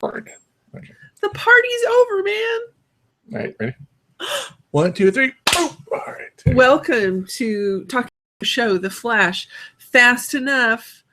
Okay. The party's over, man. All right, ready? 1, 2, 3. Oh, all right. Welcome to Talking Show, The Flash, Fast Enough,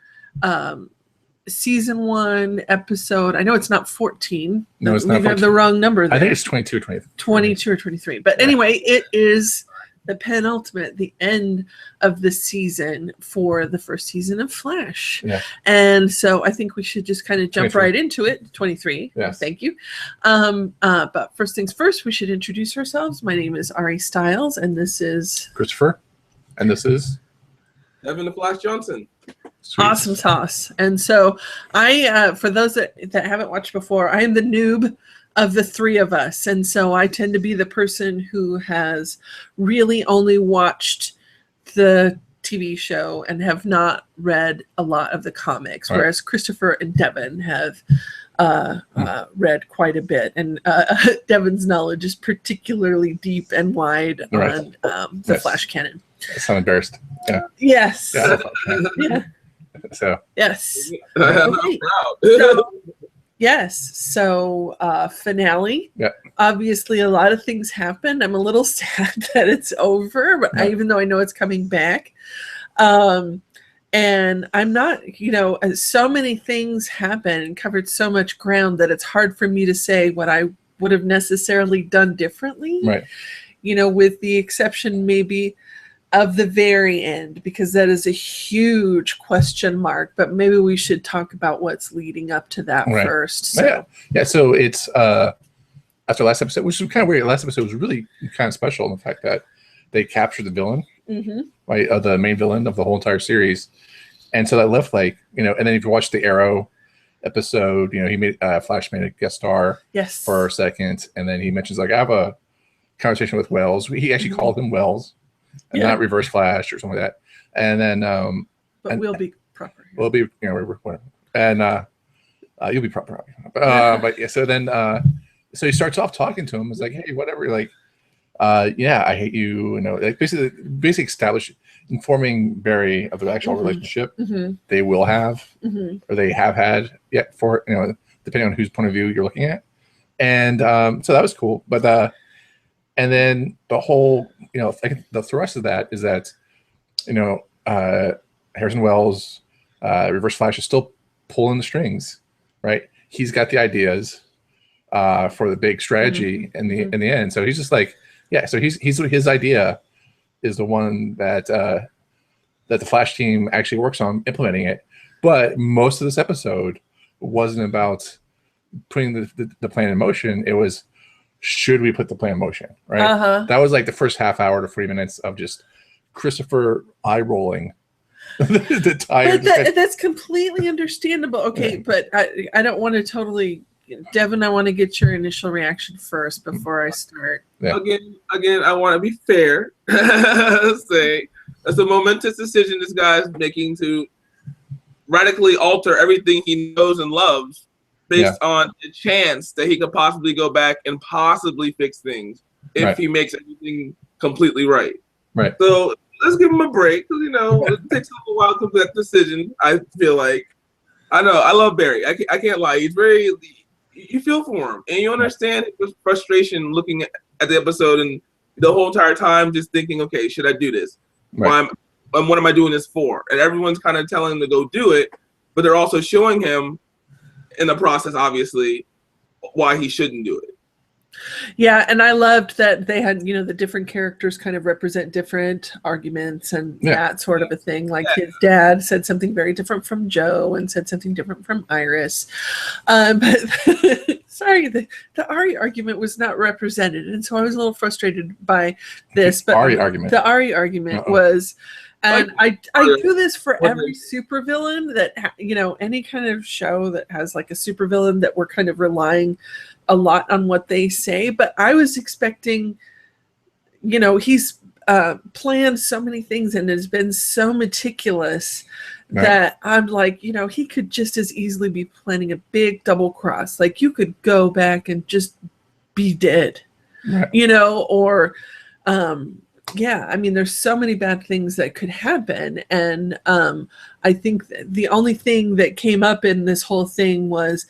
Season 1, episode. I know it's not 14. No, it's not 14. We have the wrong number there. I think it's 22 or 23. 22 or 23. But anyway, it is the penultimate, the end of the season for the first season of Flash. Yeah. And so I think we should just kind of jump 23. right into it. 23. Yes. Thank you. But first things first, we should introduce ourselves. My name is Ari Stiles, and this is Christopher, and this is Evan the Flash Johnson. Sweet. Awesome Sauce. And so I, for those that haven't watched before, I am the noob of the three of us. And so I tend to be the person who has really only watched the TV show and have not read a lot of the comics, right. Whereas Christopher and Devin have read quite a bit. And Devin's knowledge is particularly deep and wide right. on the Flash canon. I sound embarrassed. Yeah. Yes. Yeah. Yeah. So. Yes. I'm Okay. proud. Yes. So finale. Yeah. Obviously, a lot of things happened. I'm a little sad that it's over, but Yeah. even though I know it's coming back, and I'm not, so many things happened and covered so much ground that it's hard for me to say what I would have necessarily done differently. Right. With the exception maybe of the very end, because that is a huge question mark, but maybe we should talk about what's leading up to that right. first. So. Yeah. So it's after last episode, which was kind of weird. Last episode was really kind of special in the fact that they captured the villain, right? The main villain of the whole entire series. And so that left and then if you watch the Arrow episode, he made Flash made a guest star for a second, and then he mentions I have a conversation with Wells. He actually called him Wells. And not Reverse Flash or something like that. And then We'll be proper. We'll be whatever. And you'll be proper. But yeah, so then so he starts off talking to him. It's like, hey, whatever, I hate you, basically informing Barry of the actual relationship they will have or they have had yet for depending on whose point of view you're looking at. And so that was cool. But and then the whole, the thrust of that is that, Harrison Wells, Reverse Flash is still pulling the strings, right? He's got the ideas for the big strategy in the end. So he's just so his idea is the one that the Flash team actually works on implementing it. But most of this episode wasn't about putting the plan in motion. It was, should we put the plan in motion, right? That was the first half hour to 40 minutes of just Christopher eye rolling the tire. But that's completely understandable. Okay, but I don't want to totally, Devin, I want to get your initial reaction first before I start. Yeah. Again, I want to be fair. Say that's a momentous decision this guy's making to radically alter everything he knows and loves, based on the chance that he could possibly go back and possibly fix things if he makes everything completely right. Right. So let's give him a break, because it takes a little while to make that decision. I feel like I know I love Barry. I can't lie. He's very. You feel for him, and you understand his frustration looking at the episode and the whole entire time just thinking, okay, should I do this? Right. What am I doing this for? And everyone's kind of telling him to go do it, but they're also showing him in the process, obviously, why he shouldn't do it. Yeah, and I loved that they had, the different characters kind of represent different arguments and that sort of a thing. Like his dad said something very different from Joe and said something different from Iris. But sorry, the Ari argument was not represented, and so I was a little frustrated by this. But the Ari argument was. And I do this for every supervillain that, any kind of show that has a supervillain that we're kind of relying a lot on what they say. But I was expecting, he's planned so many things and has been so meticulous that I'm he could just as easily be planning a big double cross. You could go back and just be dead, or there's so many bad things that could happen. And I think the only thing that came up in this whole thing was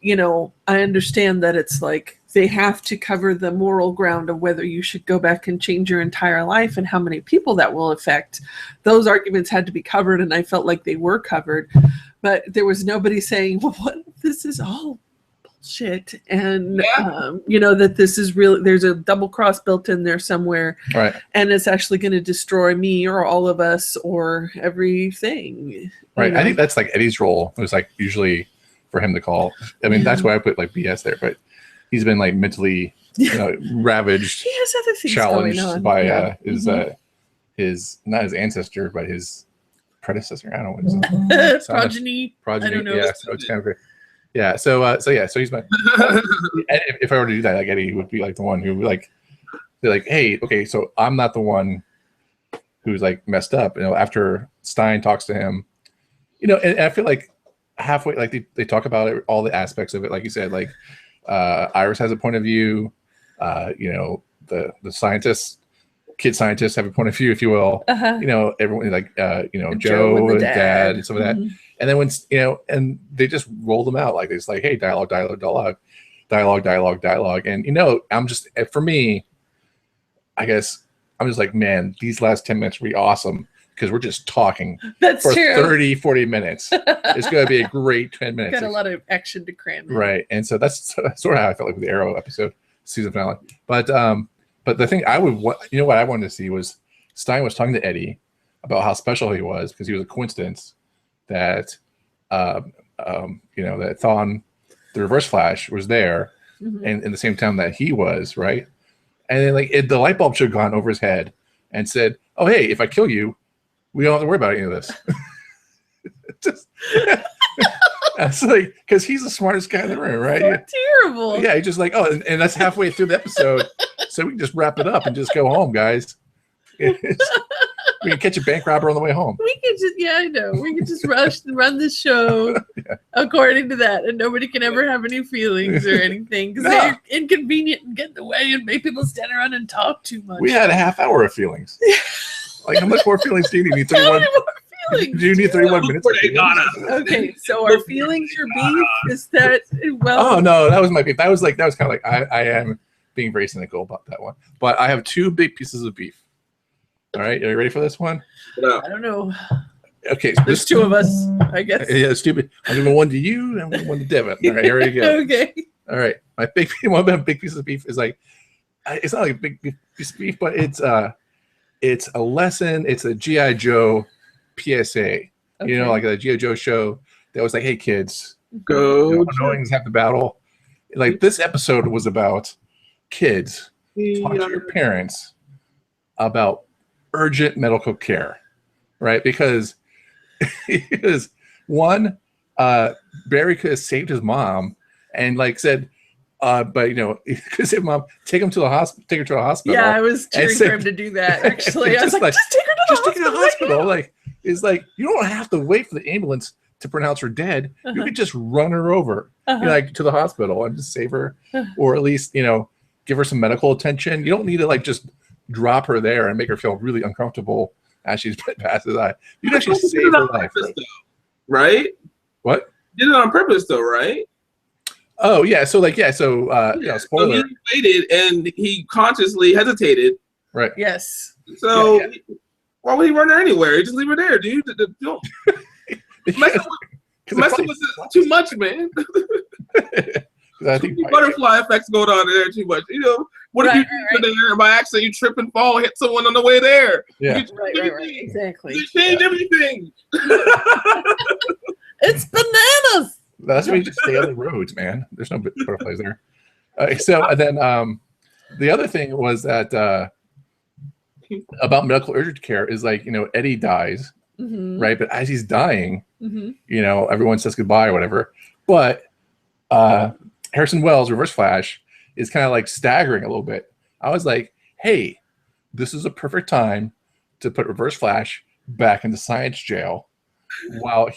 you know, I understand that it's like they have to cover the moral ground of whether you should go back and change your entire life and how many people that will affect. Those arguments had to be covered, and I felt like they were covered. But there was nobody saying, well, what if this is all bullshit? And, you know, that this is really, there's a double cross built in there somewhere. Right. And it's actually going to destroy me or all of us or everything. Right. You know? I think that's like Eddie's role. It was like usually for him to call. I mean, that's why I put like BS there, but he's been like mentally ravaged. He has other things challenged going on. by his not his ancestor, but his predecessor. I don't know what his Progeny. I don't know. Yeah, so it's kind of great. Yeah, so he's my. If I were to do that, like Eddie would be like the one who would like be like, hey, okay, so I'm not the one who's like messed up. You know, after Stein talks to him, you know, and I feel like halfway, like they talk about it, all the aspects of it, like you said, like Iris has a point of view. You know, the scientists. Kid scientists have a point of view, if you will. You know, everyone like you know, Joe and Dad and some of that. And then when you know, and they just roll them out like it's like, hey, dialogue. And you know, I'm just for me, I guess I'm just like, man, these last 10 minutes will be awesome because we're just talking for true. 30, 40 minutes. It's going to be a great 10 minutes. Got a lot of action to cram in. Right, and so that's sort of how I felt like with the Arrow episode, season finale. But the thing I would, you know, what I wanted to see was Stein was talking to Eddie about how special he was because he was a coincidence that, you know, that Thawne, the Reverse Flash, was there, and in the same time that he was, right? And then like the light bulb should have gone over his head and said, "Oh, hey, if I kill you, we don't have to worry about any of this." Just. That's like because he's the smartest guy in the room, right? So terrible. Yeah, he's just like, oh, and that's halfway through the episode, so we can just wrap it up and just go home, guys. We can catch a bank robber on the way home. We can just, I know. We can just rush and run the show according to that, and nobody can ever have any feelings or anything because they're inconvenient and get in the way and make people stand around and talk too much. We had a half hour of feelings. Like, how much more feelings do you need? 31. Do you need 31 minutes? Okay, so our feelings, your beef is that well? Oh no, that was my beef. That was kind of like I am being very cynical about that one. But I have two big pieces of beef. All right, are you ready for this one? I don't know. Okay, so there's two of us, I guess. Yeah, stupid. I'm giving one to you and one to Devin. All right, here we go. Okay. All right, one of my big pieces of beef is like it's not like a big piece of beef, but it's a lesson. It's a G.I. Joe PSA, you know, like a G.I. Joe show that was like, hey kids, go knowing have to battle. Like this episode was about kids talk to your parents about urgent medical care, right? Because one, Barry could have saved his mom and like said, but you know, because mom, take him to the hospital, take her to the hospital. Yeah, I was cheering for him to do that. Actually, I was like, just take her to the hospital. Like, it's like you don't have to wait for the ambulance to pronounce her dead. You could just run her over, you know, like to the hospital and just save her, or at least you know, give her some medical attention. You don't need to like just drop her there and make her feel really uncomfortable as she's passes by. You can actually save her life, right? What? You did it on purpose, though, right? Oh yeah, so you know, spoiler. So he waited and he consciously hesitated. Right. Yes. So why would he run her anywhere? Just leave her there, dude. Don't messing with it too much, man. I think butterfly effects going on there too much. You know, what if you there and by accident you trip and fall, hit someone on the way there? Yeah. Right. Exactly. You change everything. It's bananas. That's why you just stay on the roads, man. There's no butterflies there. So then the other thing was that about medical urgent care is like, you know, Eddie dies, right? But as he's dying, you know, everyone says goodbye or whatever. But Harrison Wells, Reverse Flash, is kind of like staggering a little bit. I was like, hey, this is a perfect time to put Reverse Flash back into science jail while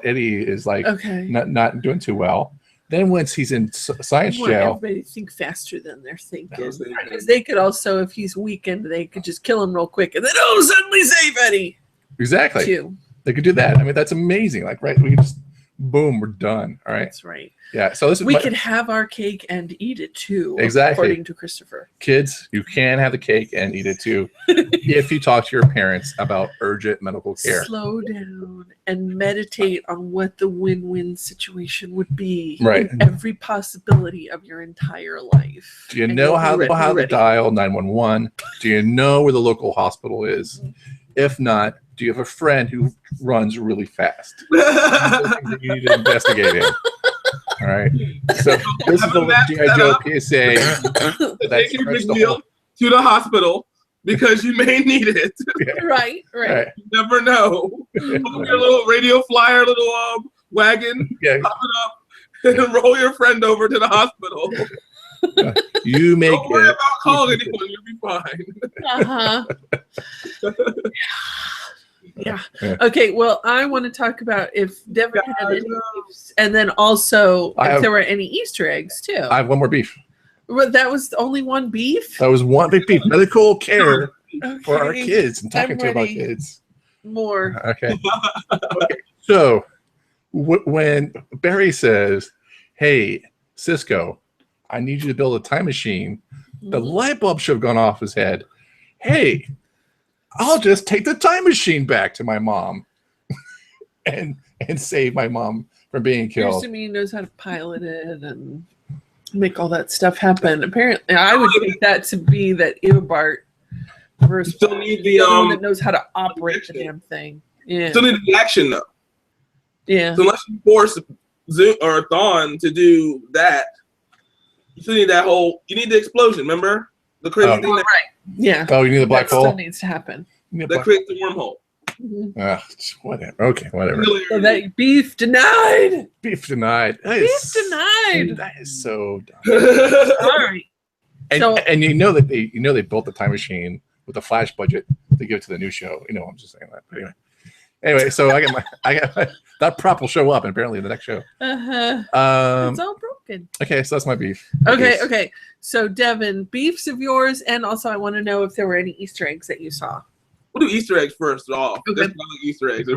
Eddie is like not doing too well. Then once he's in science jail, everybody think faster than they're thinking. Because they could also, if he's weakened, they could just kill him real quick and then suddenly save Eddie. Exactly. They could do that. I mean, that's amazing. Like, right, we could just Boom, we're done. All right. That's right. Yeah. So this is we could have our cake and eat it too. Exactly. According to Christopher. Kids, you can have the cake and eat it too if you talk to your parents about urgent medical care. Slow down and meditate on what the win-win situation would be. Right. In every possibility of your entire life. Do you know how to dial 911? Do you know where the local hospital is? If not, do you have a friend who runs really fast? That you need to investigate in. All right. So this is the G.I. Joe PSA. Take your big deal to the hospital because you may need it. Yeah. Right. You never know. Open your little radio flyer, little wagon, pop it up, and roll your friend over to the hospital. You make Don't worry about calling anyone. You'll be fine. Yeah. Okay. Well, I want to talk about if Devin had any beefs, and then also if there were any Easter eggs too. I have one more beef. Well, that was only one beef. That was one big beef. Medical care for our kids and talking to about kids. More. Okay. So when Barry says, "Hey, Cisco, I need you to build a time machine," the light bulb should have gone off his head. Hey, I'll just take the time machine back to my mom and save my mom from being killed. Assuming he knows how to pilot it and make all that stuff happen. Apparently, I would take that to be that Eobard versus still need the one that knows how to operate the damn thing. Yeah. Still need the action though. Yeah. So unless you force Zoom or Thawne to do that, you still need that whole. You need the explosion. Remember the crazy thing. Right. Yeah. Oh, you need the black hole. Still needs to happen. That creates the wormhole. Whatever. Okay, whatever. So that beef denied. Beef denied. Beef denied. That is so dumb. All right. And you know that they built the time machine with a flash budget to give to the new show. You know, I'm just saying that. But anyway, so I got that prop will show up apparently in the next show. It's all broken. Okay, so that's my beef. Okay. So Devin, beefs of yours, and also I want to know if there were any Easter eggs that you saw. We'll do Easter eggs first off. Okay. That's not like Easter eggs.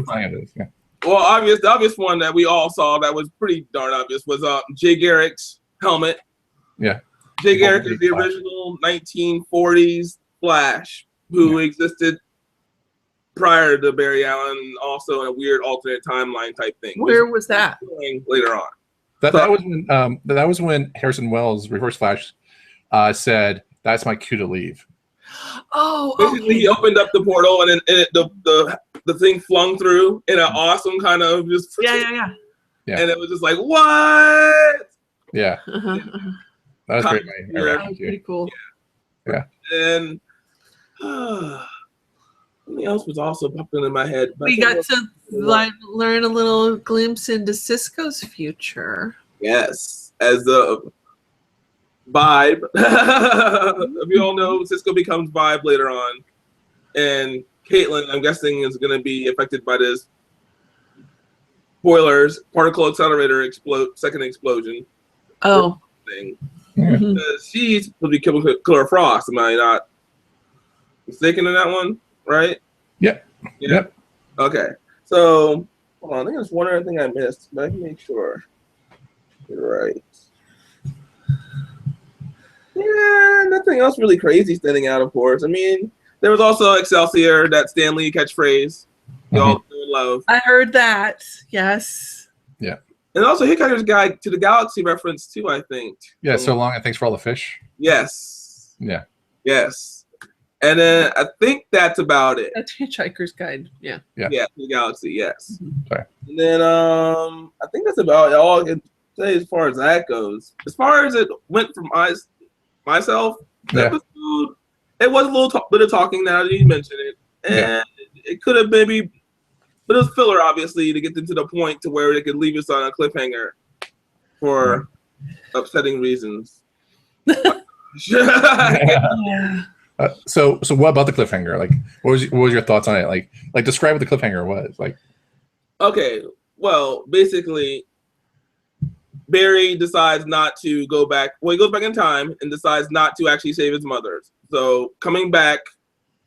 Yeah. Well, the obvious one that we all saw that was pretty darn obvious was Jay Garrick's helmet. Yeah. Jay Garrick is the original 1940s Flash who existed prior to Barry Allen, also in a weird alternate timeline type thing. Where was that? Later on. That was when Harrison Wells, Reverse Flash, said, "That's my cue to leave." Oh, basically, he opened up the portal and then the thing flung through in an awesome kind of just yeah. And it was just like, what? Yeah. That was great. That was pretty cool. Yeah. And something else was also popping in my head. We got to learn a little glimpse into Cisco's future. Yes, as the Vibe. If you all know, Cisco becomes Vibe later on, and Caitlin, I'm guessing, is going to be affected by this. Spoilers: particle accelerator second explosion. Oh. Thing. She's supposed to be Killer Frost. Am I not mistaken in that one? Right? Yep. Okay. So, hold on. I think there's one other thing I missed, but I can make sure. You're right. Yeah, nothing else really crazy standing out, of course. I mean, there was also Excelsior, that Stan Lee catchphrase. Y'all love. I heard that. Yes. Yeah. And also Hitchhiker's Guide to the Galaxy reference too, I think. Yeah, so long and thanks for all the fish. Yes. Yeah. Yes. And then I think that's about it. That's Hitchhiker's Guide. Yeah. Yeah, to the Galaxy, yes. Sorry. And then I think that's about all I can say as far as that goes. As far as it went from myself, the episode, it was a little bit of talking now that you mentioned it. And it could have maybe, but it was filler, obviously, to get them to the point to where it could leave us on a cliffhanger for upsetting reasons. So what about the cliffhanger? Like, what was your thoughts on it? Like describe what the cliffhanger was. Like, okay, well, basically, Barry decides not to go back. Well, he goes back in time and decides not to actually save his mother. So coming back,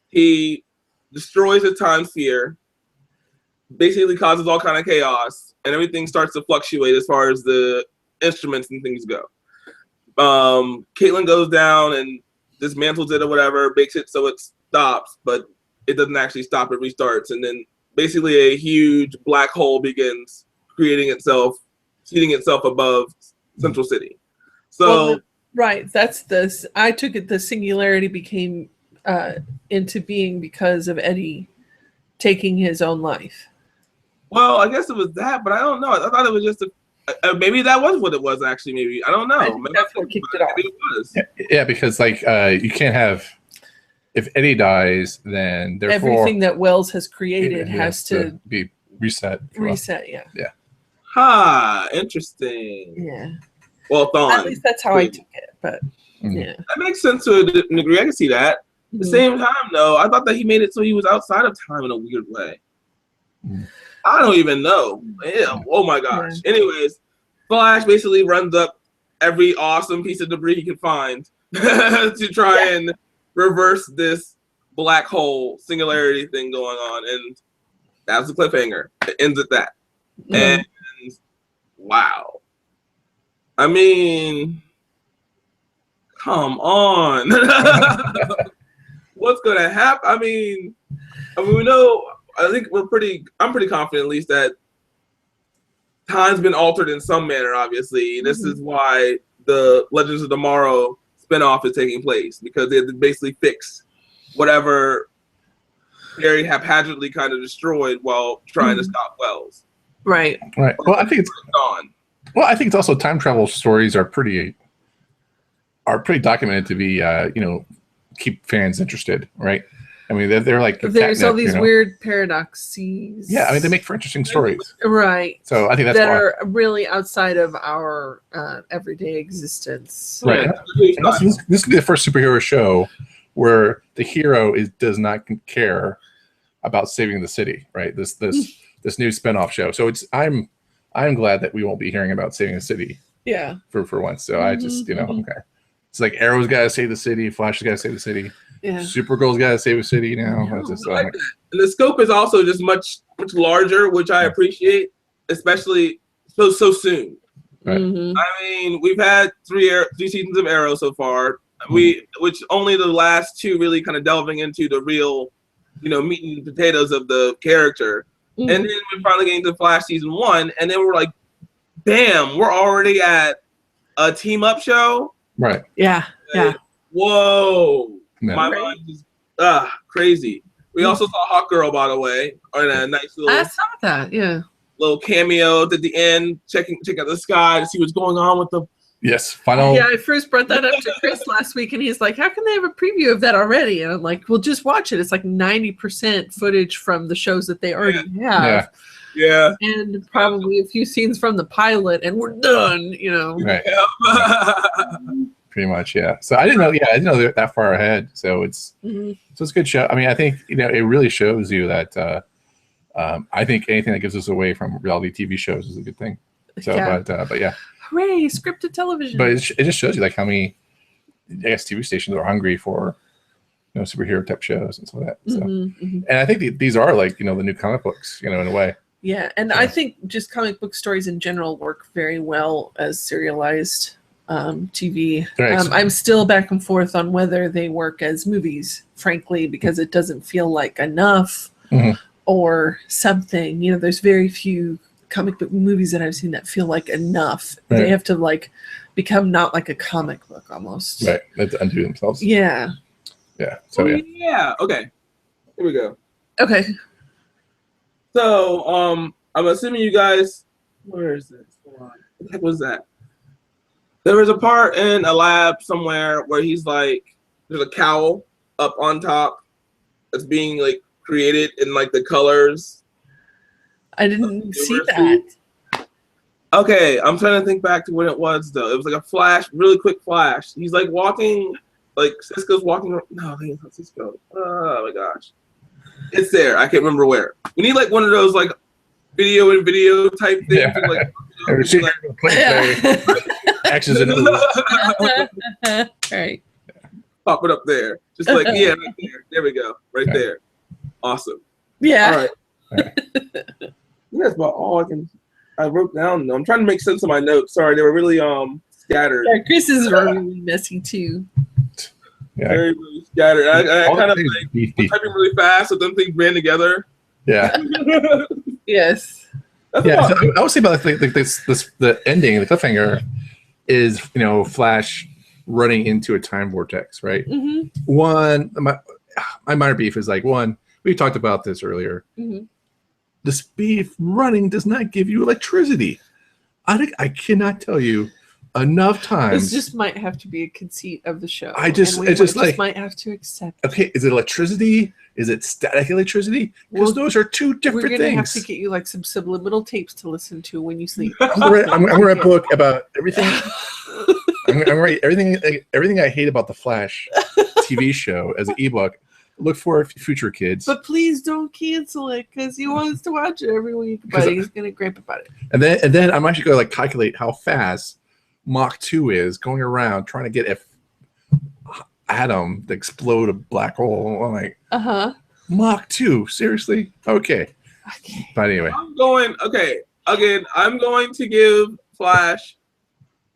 he destroys the time sphere, basically causes all kind of chaos, and everything starts to fluctuate as far as the instruments and things go. Caitlin goes down and dismantles it or whatever, makes it so it stops, but it doesn't actually stop, it restarts, and then basically a huge black hole begins creating itself, seating itself above Central City. So right, that's this. I took it the singularity became into being because of Eddie taking his own life. Well, I guess it was that, but I don't know. I thought it was just maybe that was what it was actually. Maybe I don't know. Maybe that's what kicked it off. Maybe it was. Yeah, because like you can't have, if Eddie dies, then therefore everything that Wells has created has to be reset. Reset, yeah. Ha, interesting. Yeah. Well done. At least that's how I took it, but yeah. That makes sense to a degree. I can see that. At the same time, though, I thought that he made it so he was outside of time in a weird way. I don't even know. Yeah. Oh my gosh. Yeah. Anyways, Flash basically runs up every awesome piece of debris he can find to try and reverse this black hole singularity thing going on, and that's the cliffhanger. It ends at that. And wow. I mean, come on. What's gonna happen? I mean, we know. I think I'm pretty confident at least that time's been altered in some manner. Obviously, this is why the Legends of Tomorrow spinoff is taking place, because they had to basically fix whatever Barry haphazardly kind of destroyed while trying to stop Wells. Right. Well, I think it's gone. Well, I think it's also time travel stories are pretty documented to be keep fans interested, right? I mean, they're like there's all these weird paradoxes. Yeah, I mean, they make for interesting stories, right? So I think that's that why. Are really outside of our everyday existence, right? And also, this could be the first superhero show where the hero does not care about saving the city, right? This new spinoff show. So I'm glad that we won't be hearing about saving the city. Yeah. For once. So I just okay. It's like Arrow's got to save the city, Flash has got to save the city. Yeah. Supergirl's got to save the city now. And the scope is also just much larger, which I appreciate, especially so soon. Right. I mean, we've had three seasons of Arrow so far. Which only the last two really kind of delving into the real, meat and potatoes of the character. And then we're finally getting to Flash season 1, and then we're like, bam, we're already at a team up show. Right. Yeah. Yeah. Whoa. No. My mind is crazy. We also saw Hawk Girl, by the way, on a nice little. I saw that. Yeah. Little cameo at the end, check out the sky to see what's going on with the. Yes, final. Yeah, I first brought that up to Chris last week, and he's like, "How can they have a preview of that already?" And I'm like, "Well, just watch it. It's like 90% footage from the shows that they already have." Yeah. And probably a few scenes from the pilot, and we're done. Right. Pretty much, yeah. So I didn't know. Yeah, I didn't know they're that far ahead. So it's a good show. I mean, I think it really shows you that. I think anything that gives us away from reality TV shows is a good thing. So, but yeah. Hooray! Scripted television. But it just shows you like how many, I guess, TV stations are hungry for, superhero type shows and stuff like that. So, and I think these are like the new comic books, in a way. Yeah, and I think just comic book stories in general work very well as serialized TV. I'm still back and forth on whether they work as movies, frankly, because it doesn't feel like enough or something. There's very few comic book movies that I've seen that feel like enough. Right. They have to become not like a comic book almost. Right. They have to undo themselves. Yeah. Yeah. So yeah. Okay. Here we go. Okay. So I'm assuming you guys. Where is this? Hold on. What the heck was that? There was a part in a lab somewhere where he's like, there's a cowl up on top that's being created in the colors. I didn't see that. Okay, I'm trying to think back to when it was though. It was like a flash, really quick flash. He's walking, Cisco's walking. No, I think it's not Cisco. Oh my gosh, it's there. I can't remember where. We need one of those video and video type things. Actions in right. Pop it up there, just right there. There we go, right there. Awesome. Yeah. All right. That's about all I can. I wrote down. I'm trying to make sense of my notes. Sorry, they were really scattered. Yeah, Chris's are really messy too. Yeah. Very really scattered. I All kind of the like things was typing really fast, so them things ran together. Yeah. Yes. That's Yeah. about So I would say about like this the ending, the cliffhanger is Flash running into a time vortex, right? Mm-hmm. One, my minor beef is like one. We talked about this earlier. Mm-hmm. The speed running does not give you electricity. I cannot tell you enough times. This just might have to be a conceit of the show. It's just like might have to accept. Okay, is it electricity? Is it static electricity? Because those are two different We're gonna things. have to get you like some subliminal tapes to listen to when you sleep. I'm gonna write a book about everything. I'm gonna write everything I hate about the Flash TV show as an ebook. Look for it, future kids. But please don't cancel it because he wants to watch it every week. But he's gonna gripe about it. And then I'm actually gonna like calculate how fast Mach 2 is going around trying to get a atom to explode a black hole. I'm like, Mach 2, seriously? Okay. But anyway, I'm going to give Flash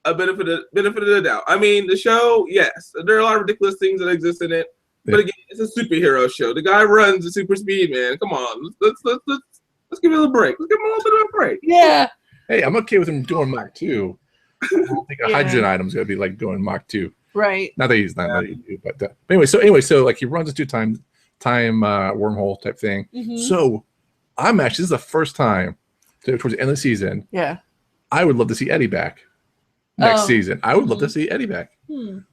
a benefit of the doubt. I mean, the show, yes, there are a lot of ridiculous things that exist in it, but again, it's a superhero show. The guy runs a super speed, man. Come on, let's give it a break. Let's give him a little bit of a break. Yeah. Hey, I'm okay with him doing Mach 2. I don't think a hydrogen item's gonna be like doing Mach 2. Right. Not that he's not letting you do, but anyway, so like he runs into time wormhole type thing. Mm-hmm. So this is the first time towards the end of the season. Yeah. I would love to see Eddie back next season. I would love to see Eddie back.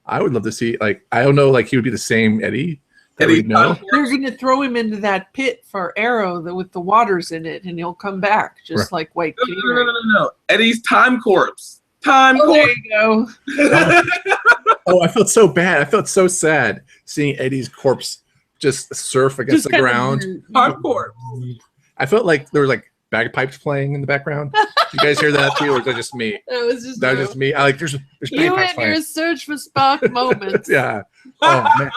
I would love to see I don't know, like he would be the same Eddie. They're gonna throw him into that pit for Arrow with the waters in it, and he'll come back just like White Canary. No. Eddie's Time Corpse. Time Corpse. There you go. Oh, I felt so bad. I felt so sad seeing Eddie's corpse just surf against the ground. Time Corpse. I felt like there were like bagpipes playing in the background. Did you guys hear that too, or was that just me? That was just me. I like there's you bagpipes and playing. your search for Spock moments. Yeah. Oh man.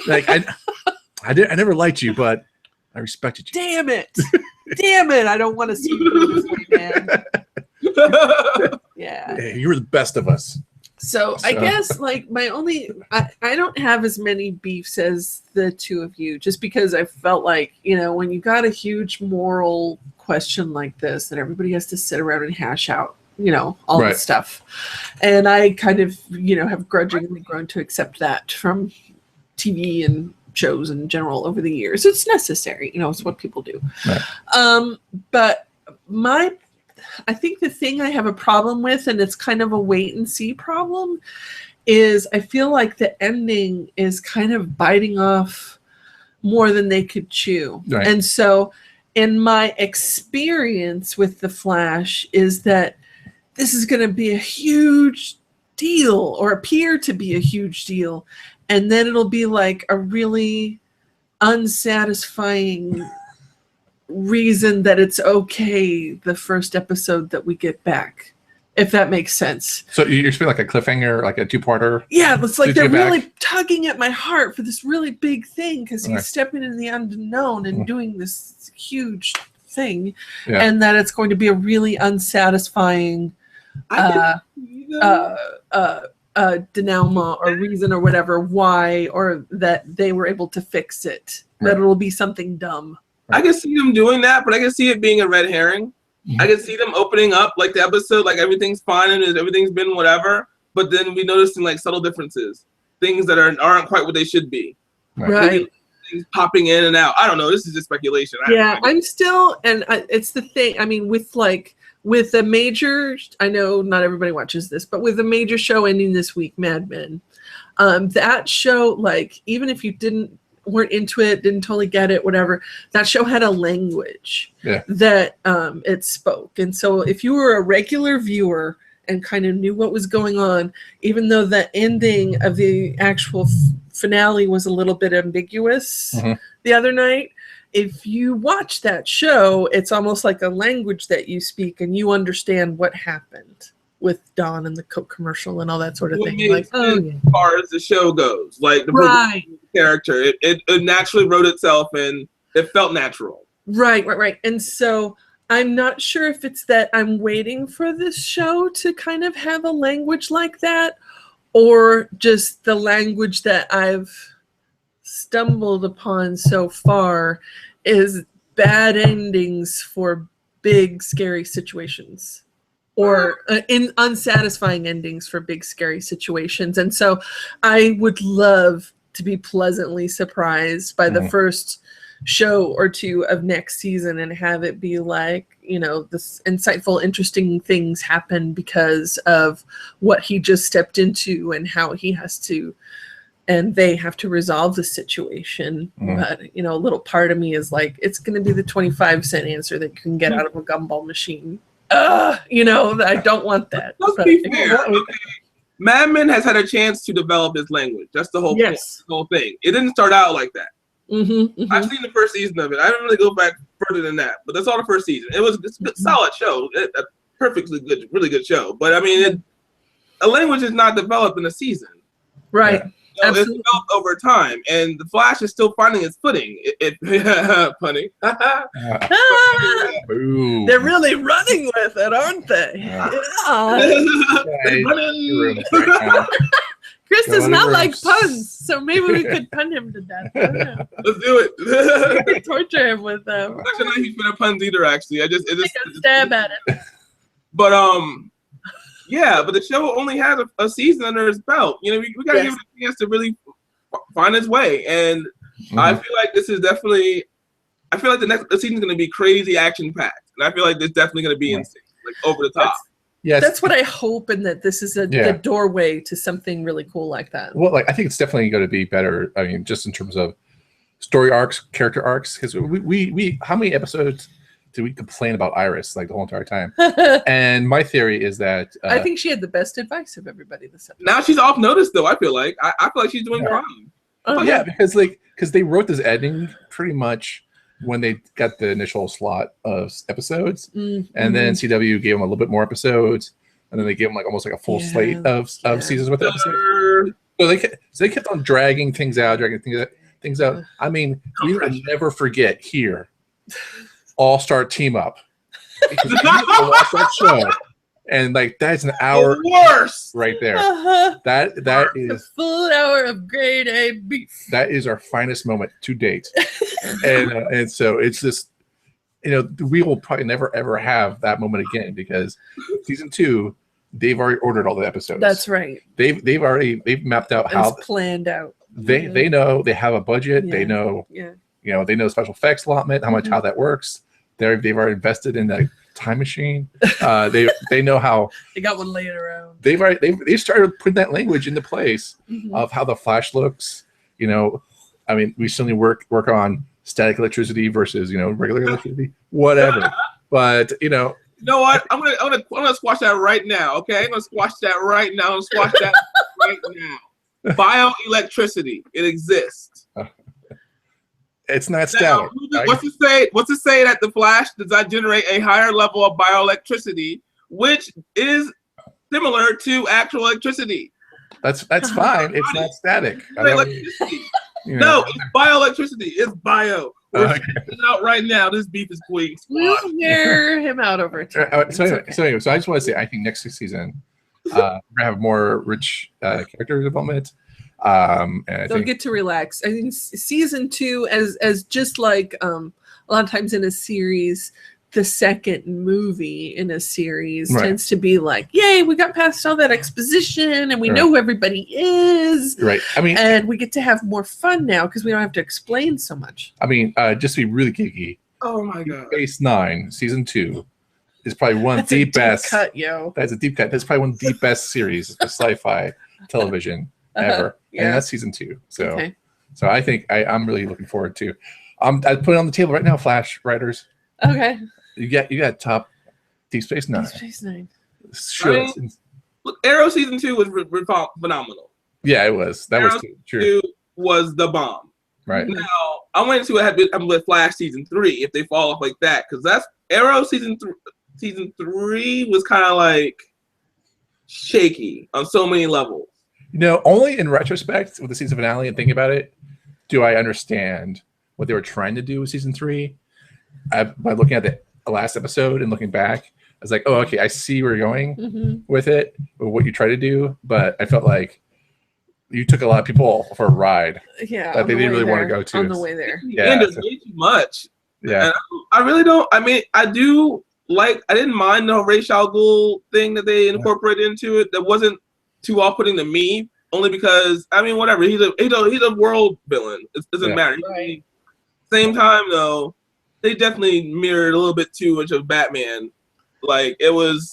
Like I never liked you, but I respected you. Damn it! I don't want to see you this way, man. Yeah. Hey, you were the best of us. So I guess like my only I don't have as many beefs as the two of you, just because I felt like, when you got a huge moral question like this, that everybody has to sit around and hash out, all this stuff. And I kind of, have grudgingly grown to accept that from TV and shows in general over the years. It's necessary, it's what people do. Right. But I think the thing I have a problem with, and it's kind of a wait and see problem, is I feel like the ending is kind of biting off more than they could chew. Right. And so in my experience with The Flash is that this is going to be a huge deal, or appear to be a huge deal. And then it'll be like a really unsatisfying reason that it's okay the first episode that we get back, if that makes sense. So you're feeling like a cliffhanger, like a two-parter? Yeah, it's like they're really tugging at my heart for this really big thing because he's stepping in the unknown and doing this huge thing, and that it's going to be a really unsatisfying denouement or reason or whatever why, or that they were able to fix it, that it'll be something dumb. I can see them doing that, but I can see it being a red herring. I can see them opening up like the episode, like everything's fine and everything's been whatever, but then we noticing like subtle differences, things that aren't quite what they should be. Right. Things popping in and out. I don't know. This is just speculation. I'm still, and it's the thing. I mean, with a major, I know not everybody watches this, but with a major show ending this week, Mad Men, that show, like, even if you weren't into it, didn't totally get it, whatever, that show had a language that it spoke. And so if you were a regular viewer and kind of knew what was going on, even though the ending of the actual finale was a little bit ambiguous the other night, if you watch that show, it's almost like a language that you speak and you understand what happened with Dawn and the Coke commercial and all that sort of thing. Like, as far as the show goes, like the character, it naturally wrote itself and it felt natural. Right. And so I'm not sure if it's that I'm waiting for this show to kind of have a language like that, or just the language that I've stumbled upon so far is bad endings for big scary situations, or unsatisfying endings for big scary situations. And so I would love to be pleasantly surprised by the first show or two of next season and have it be like, you know, this insightful, interesting things happen because of what he just stepped into and how he has to, and they have to resolve the situation. But, you know, a little part of me is like, it's going to be the 25-cent answer that you can get out of a gumball machine. You know, I don't want that. Let's be fair. Okay. Mad Men has had a chance to develop his language. That's the whole point, the whole thing. It didn't start out like that. I've seen the first season of it. I didn't really go back further than that, but that's all the first season. It's a good, solid show, a perfectly good, really good show. But I mean, a language is not developed in a season, right? You know, it's developed over time, and the Flash is still finding its footing. Funny. They're really running with it, aren't they? Chris does not like puns, so maybe we could pun him to death. Let's do it. Torture him with them. Actually, not huge fan of puns either. Actually, it just stab at it. But yeah, but the show only has a season under its belt. You know, we gotta give it a chance to really find its way. And I feel like this is definitely. I feel like the season's gonna be crazy action packed, and I feel like it's definitely gonna be insane, like over the top. Yes, that's what I hope, and that this is the doorway to something really cool like that. Well, like I think it's definitely going to be better. I mean, just in terms of story arcs, character arcs, because we how many episodes did we complain about Iris like the whole entire time? And my theory is that I think she had the best advice of everybody this episode. Now she's off notice, though. I feel like she's doing fine. Yeah, because they wrote this ending pretty much when they got the initial slot of episodes, and then CW gave them a little bit more episodes, and then they gave them like almost like a full slate of seasons with episodes. So they kept on dragging things out. I mean, we will never forget here, All-Star Team Up. Because you need to watch that show. And like that's an hour worse right there. That is a full hour of grade A beef. That is our finest moment to date, and so it's just, you know, we will probably never ever have that moment again because season 2, they've already ordered all the episodes. That's right. They've mapped out how it's planned out. They know they have a budget. Yeah. They know you know, they know special effects allotment, how much how that works. They've already invested in the time machine. They know how they got one laying around. They started putting that language into place of how the Flash looks. You know, I mean, we certainly work on static electricity versus, you know, regular electricity, whatever. But you know what? I'm gonna squash that right now. Okay, I'm gonna squash that right now. I'm gonna squash that right now. Bioelectricity, it exists. It's not static. What's to say that the Flash does not generate a higher level of bioelectricity, which is similar to actual electricity? That's fine. It's not static. Electricity. No, it's bioelectricity. It's bio. We're out right now. This beef is please. We'll hear him out over time. So I just want to say, I think next season we're gonna have more rich character development. And they'll get to relax. I think season 2, as just like a lot of times in a series, the second movie in a series tends to be like, yay, we got past all that exposition and we know who everybody is. Right. I mean, and we get to have more fun now because we don't have to explain so much. I mean, just to be really geeky. Oh my God. Space 9 season 2 is probably one of the best. Cut, yo. That's a deep cut. That's probably one of the best series of sci-fi television ever. And that's season 2. So I think I'm really looking forward to. I put it on the table right now, Flash writers. Okay. You got top Deep Space Nine. Deep Space Nine. Sure. Look, Arrow season 2 was phenomenal. Yeah, it was. That Arrow was true. 2 was the bomb. Right. Now I want to see what happened with Flash season 3 if they fall off like that, because that's Arrow season 3 was kind of like shaky on so many levels. You know, only in retrospect with the season finale and thinking about it, do I understand what they were trying to do with season 3. By looking at last episode and looking back, I was like, oh, okay, I see where you're going with it, or what you try to do. But I felt like you took a lot of people for a ride that they didn't really want to go to. On the way there. Yeah. And it's way too much. Yeah. And I really don't. I mean, I didn't mind the Ra's al Ghul thing that they incorporated into it. That wasn't too off-putting to me, only because, I mean, whatever. He's a world villain. It doesn't matter. Right. Same time, though, they definitely mirrored a little bit too much of Batman. Like, it was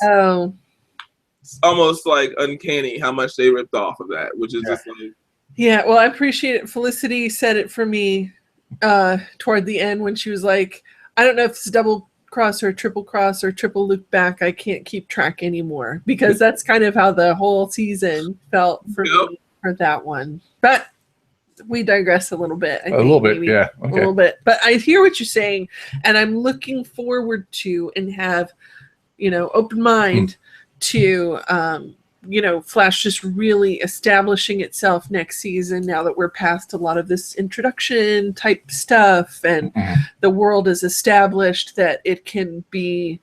almost like uncanny how much they ripped off of that, which is just like... Yeah, well, I appreciate it. Felicity said it for me toward the end when she was like, I don't know if it's double cross or triple loop back. I can't keep track anymore, because that's kind of how the whole season felt for me for that one. But we digress a little bit. A little bit. A little bit. But I hear what you're saying, and I'm looking forward to and have, open mind to, Flash just really establishing itself next season, now that we're past a lot of this introduction type stuff and the world is established, that it can be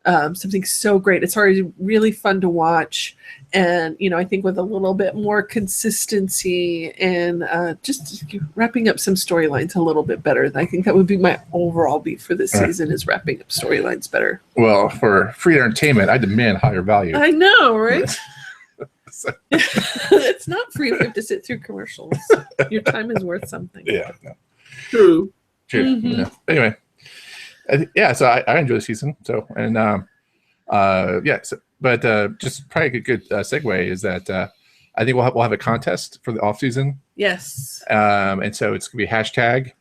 something so great. It's already really fun to watch. And, I think with a little bit more consistency and just wrapping up some storylines a little bit better. I think that would be my overall beat for this season, is wrapping up storylines better. Well, for free entertainment, I demand higher value. I know, right? It's not free if you have to sit through commercials. Your time is worth something. Yeah. No. True. Yeah. Anyway, so I enjoy the season. So, and but just probably a good segue is that I think we'll have a contest for the off season. Yes. And so it's gonna be hashtag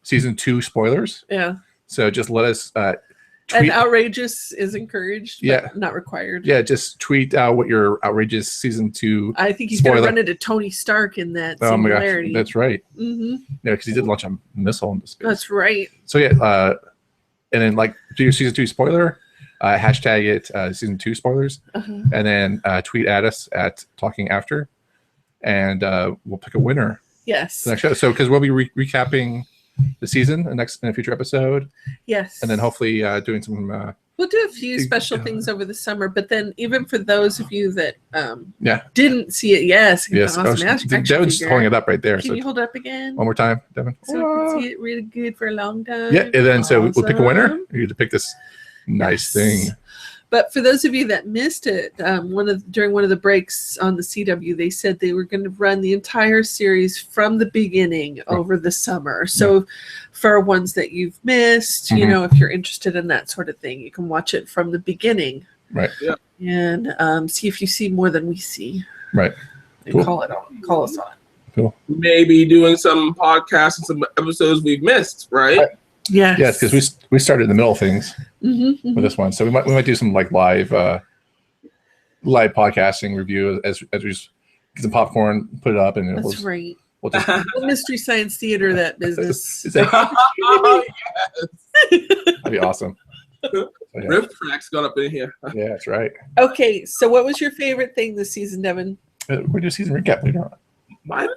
season 2 spoilers. Yeah. So just let us tweet. And outrageous is encouraged, but not required. Yeah, just tweet out what your outrageous season 2. I think he's going to run into Tony Stark in that similarity. My gosh, that's right. Yeah, because he did launch a missile into space. That's right. So and then do your season 2 spoiler, hashtag it season 2 spoilers, and then tweet at us at Talking After, and we'll pick a winner. Yes. The next show. So because we'll be recapping the season in a future episode. Yes. And then hopefully doing some we'll do a few special things over the summer, but then even for those of you that didn't see it, yes. Devin's holding it up right there. Can you hold it up again? One more time, Devin. So I can see it really good for a long time. Yeah, and then so we'll pick a winner. You get to pick this nice thing. But for those of you that missed it, during one of the breaks on the CW, they said they were going to run the entire series from the beginning over the summer. So for ones that you've missed, if you're interested in that sort of thing, you can watch it from the beginning. Right. Yeah. And see if you see more than we see. Right. And call us on. Cool. Maybe doing some podcasts and some episodes we've missed, right? Yes. Yes, because we started in the middle of things with this one, so we might do some like live podcasting review as we just get some popcorn, put it up, and that's right. We'll just Mystery Science Theater, that business. That'd be awesome. So, Riff tracks got up in here. Yeah, that's right. Okay, so what was your favorite thing this season, Devin? We do season recap later on. Mine?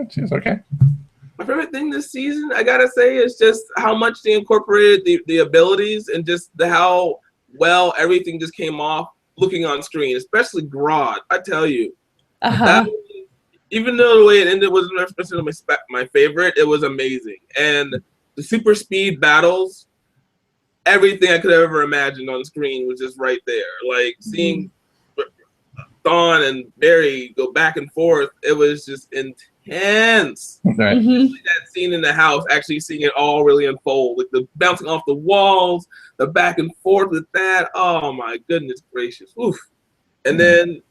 She's okay. My favorite thing this season, I gotta say, is just how much they incorporated the abilities and just how well everything just came off looking on screen, especially Grodd. I tell you, even though the way it ended wasn't necessarily my favorite, it was amazing. And the super speed battles, everything I could have ever imagined on screen was just right there. Like seeing Dawn and Barry go back and forth, it was just intense. Right. That scene in the house, actually seeing it all really unfold, like the bouncing off the walls, the back and forth with that. Oh my goodness gracious. Oof. And then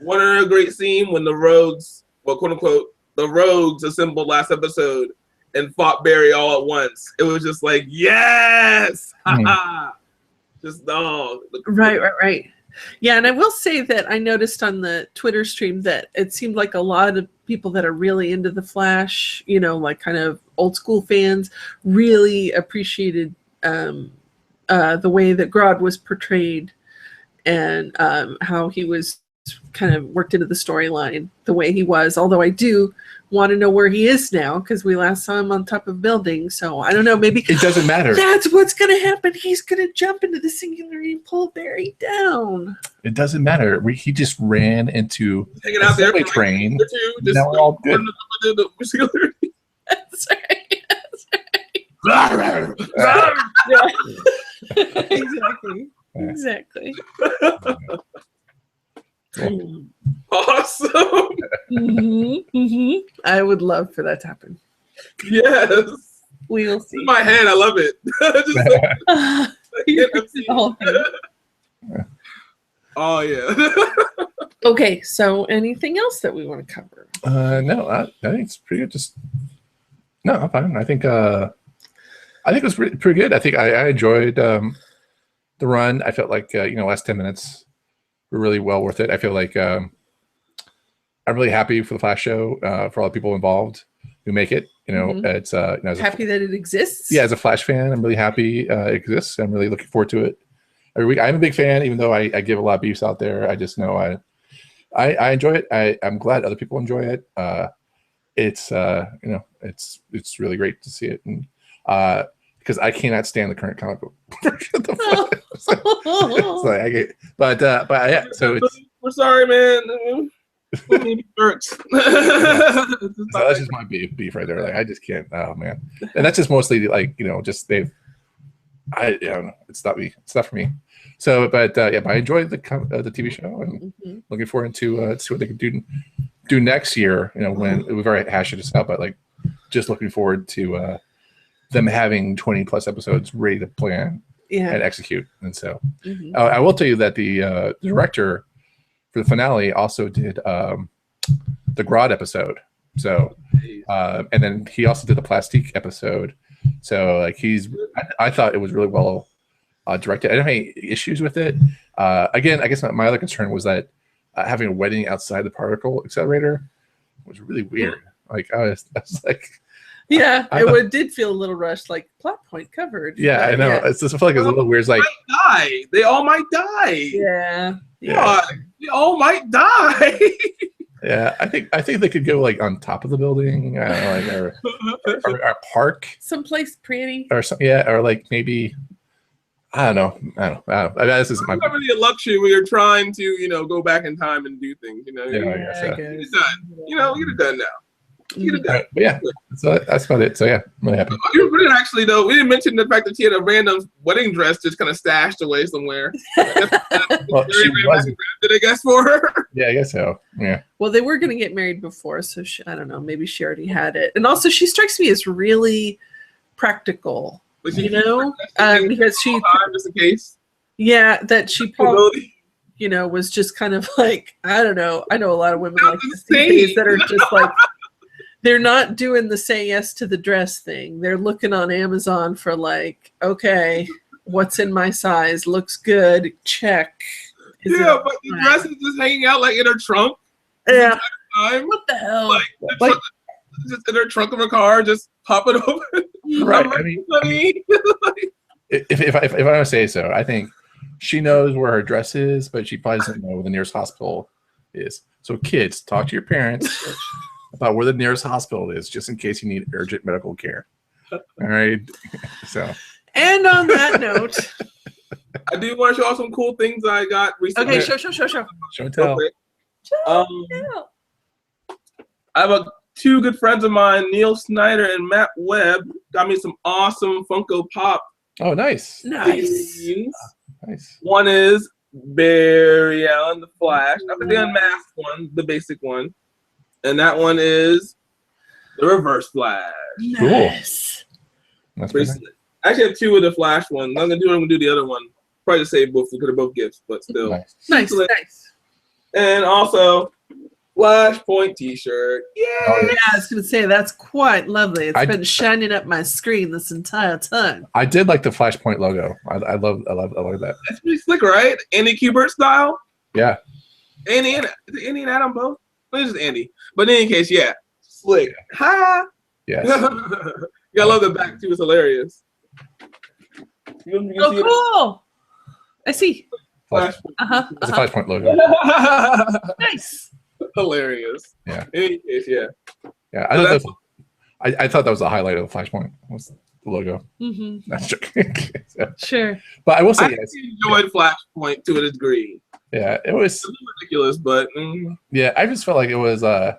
one other great scene when the Rogues, well, quote unquote, the Rogues assembled last episode and fought Barry all at once. It was just like, yes! Just Right. Yeah, and I will say that I noticed on the Twitter stream that it seemed like a lot of people that are really into the Flash, like kind of old school fans, really appreciated the way that Grodd was portrayed and how he was kind of worked into the storyline the way he was. Although I do want to know where he is now because we last saw him on top of a building. So I don't know. Maybe it doesn't matter. That's what's going to happen. He's going to jump into the singularity and pull Barry down. It doesn't matter. He just ran into hanging a out there subway train. Just now we're all good. That's right. That's right. Exactly. Exactly. Awesome. I would love for that to happen. Yes. We will see. In my head, I love it. The whole thing. Oh yeah. Okay, so anything else that we want to cover? No, I think it's pretty good. No, I'm fine. I think it was pretty good. I think I enjoyed the run. I felt like last 10 minutes were really well worth it. I feel like I'm really happy for the Flash show, for all the people involved who make it. It's happy that it exists. Yeah, as a Flash fan, I'm really happy it exists. I'm really looking forward to it every week. I'm a big fan, even though I give a lot of beefs out there. I just know I enjoy it. I'm glad other people enjoy it. It's it's really great to see it, and because I cannot stand the current comic book version of the Flash. So it's. We're sorry, man. Works. That's just my beef right there. Like I just can't. Oh man, and that's just mostly just they've. I don't know. It's not me. It's not for me. So, but I enjoyed the TV show and looking forward to see what they can do next year. When we've already hashed this out, but just looking forward to them having 20+ episodes ready to plan and execute. And so, I will tell you that the director for the finale also did the Grodd episode. So, and then he also did the Plastique episode. So I thought it was really well directed. I didn't have any issues with it. Again, I guess my other concern was that having a wedding outside the particle accelerator was really weird. I was like, it did feel a little rushed, like plot point covered. Yeah, I know. It's just I feel like it's a little weird. It's like they all might die. Yeah. They all might die. Yeah, I think they could go on top of the building, I don't know, or a park, someplace pretty, or something. Yeah, or maybe I don't know. This is not really a luxury when you're trying to go back in time and do things. I guess, get it done. Get it done now. Get it done. Right, but yeah, so that's about it. So yeah, I'm really happy. We didn't actually though. We didn't mention the fact that she had a random wedding dress just kind of stashed away somewhere. Well, she wasn't. Did I guess for her? Yeah, I guess so. Yeah. Well, they were going to get married before, so I don't know. Maybe she already had it. And also, she strikes me as really practical. Because she just in case. Yeah, that she probably was just kind of I don't know. I know a lot of women like this these days that are just they're not doing the say yes to the dress thing. They're looking on Amazon for okay, what's in my size? Looks good. Check. But the dress is just hanging out in her trunk. Yeah. What the hell? Just in her trunk of her car, just pop it open. Right. If I want to say so, I think she knows where her dress is, but she probably doesn't know where the nearest hospital is. So kids, talk to your parents about where the nearest hospital is, just in case you need urgent medical care. All right. So. And on that note, I do want to show off some cool things I got recently. Okay, show. Show and tell. I have two good friends of mine, Neil Snyder and Matt Webb, got me some awesome Funko Pop. Oh, nice. Nice. One is Barry Allen, the Flash, not the unmasked one, the basic one. And that one is the Reverse Flash. Nice. That's pretty nice. I actually have two of the Flash ones. I'm gonna do the other one. Probably just save both because they're both gifts, but still. Nice. And also Flashpoint T-shirt. Yeah. I was gonna say that's quite lovely. It's been shining up my screen this entire time. I did like the Flashpoint logo. I love that. That's pretty slick, right? Andy Kubert style. Yeah. Andy and Adam both. It's just Andy. But in any case, yeah, slick. Ha. Yes. Yeah, I love the back too. It's hilarious. You cool. I see. It's a Flashpoint logo. Nice. Hilarious. Yeah. In any case, yeah. Yeah, I thought that was the highlight of the Flashpoint. Was the logo? Mm-hmm. That's joking. So, Sure. but I will say, I yes. enjoyed Flashpoint to a degree. Yeah, it was Ridiculous, but yeah. I just felt like it was. I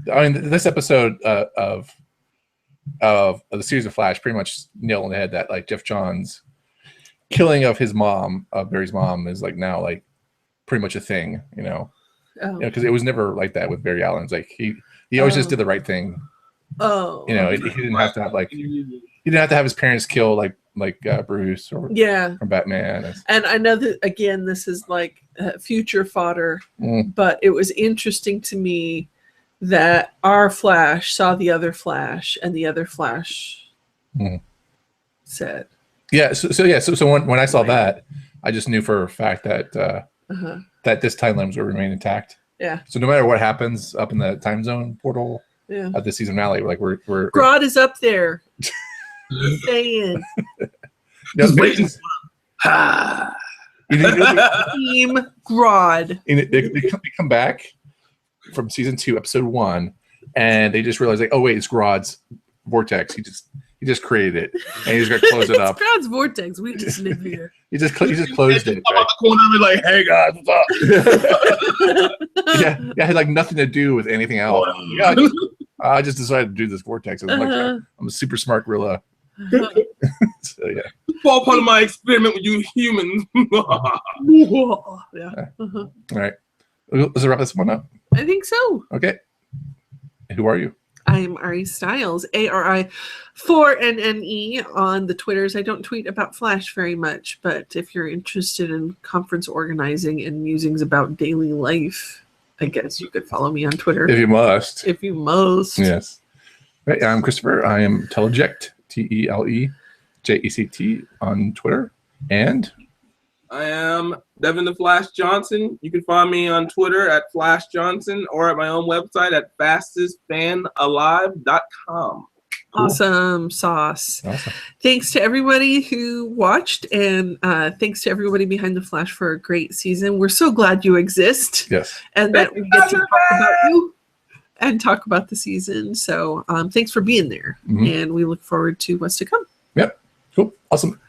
mean, this episode of the series of Flash pretty much nailed on the head that like Jeff Johns' killing of his mom, of Barry's mom, is like now like pretty much a thing, you know, because it was never like that with Barry Allen. It's like he always just did the right thing. Oh, You know, he didn't have to have like he didn't have to have his parents kill like Bruce or from Batman. And I know that again, this is like future fodder, but it was interesting to me that our Flash saw the other Flash, and the other Flash said, "Yeah." So when I saw that, I just knew for a fact that that this timeline will remain intact. Yeah. So no matter what happens up in the time zone portal at the season finale, like we're Grodd is up there. Saying. Just waiting. Team Grodd. They come back from season 2, episode 1, and they just realize like, oh wait, it's Grodd's vortex. He just created it, and he's gonna close it up. It's Grodd's vortex. We just live here. He just closed it. I'm out the corner and be like, "Hey guys, what's up?" yeah, it had like nothing to do with anything else. Yeah, I just decided to do this vortex. I'm a super smart gorilla. So yeah. Fall part of my experiment with you humans. Yeah. All right. Let's wrap this one up. I think so. Okay. Who are you? I am Ari Styles, ARI4NNE on the Twitters. I don't tweet about Flash very much, but if you're interested in conference organizing and musings about daily life, I guess you could follow me on Twitter. If you must. If you must. Yes. Right. I'm Christopher. I am Teleject, TELEJECT on Twitter. And I am Devin the Flash Johnson. You can find me on Twitter at Flash Johnson or at my own website at fastestfanalive.com. Awesome sauce. Awesome. Thanks to everybody who watched, and thanks to everybody behind the Flash for a great season. We're so glad you exist. Yes. And that we get to talk about you and talk about the season. So thanks for being there. And we look forward to what's to come. Yep. Cool. Awesome.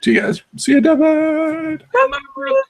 See you guys. See you, Devin. Bye.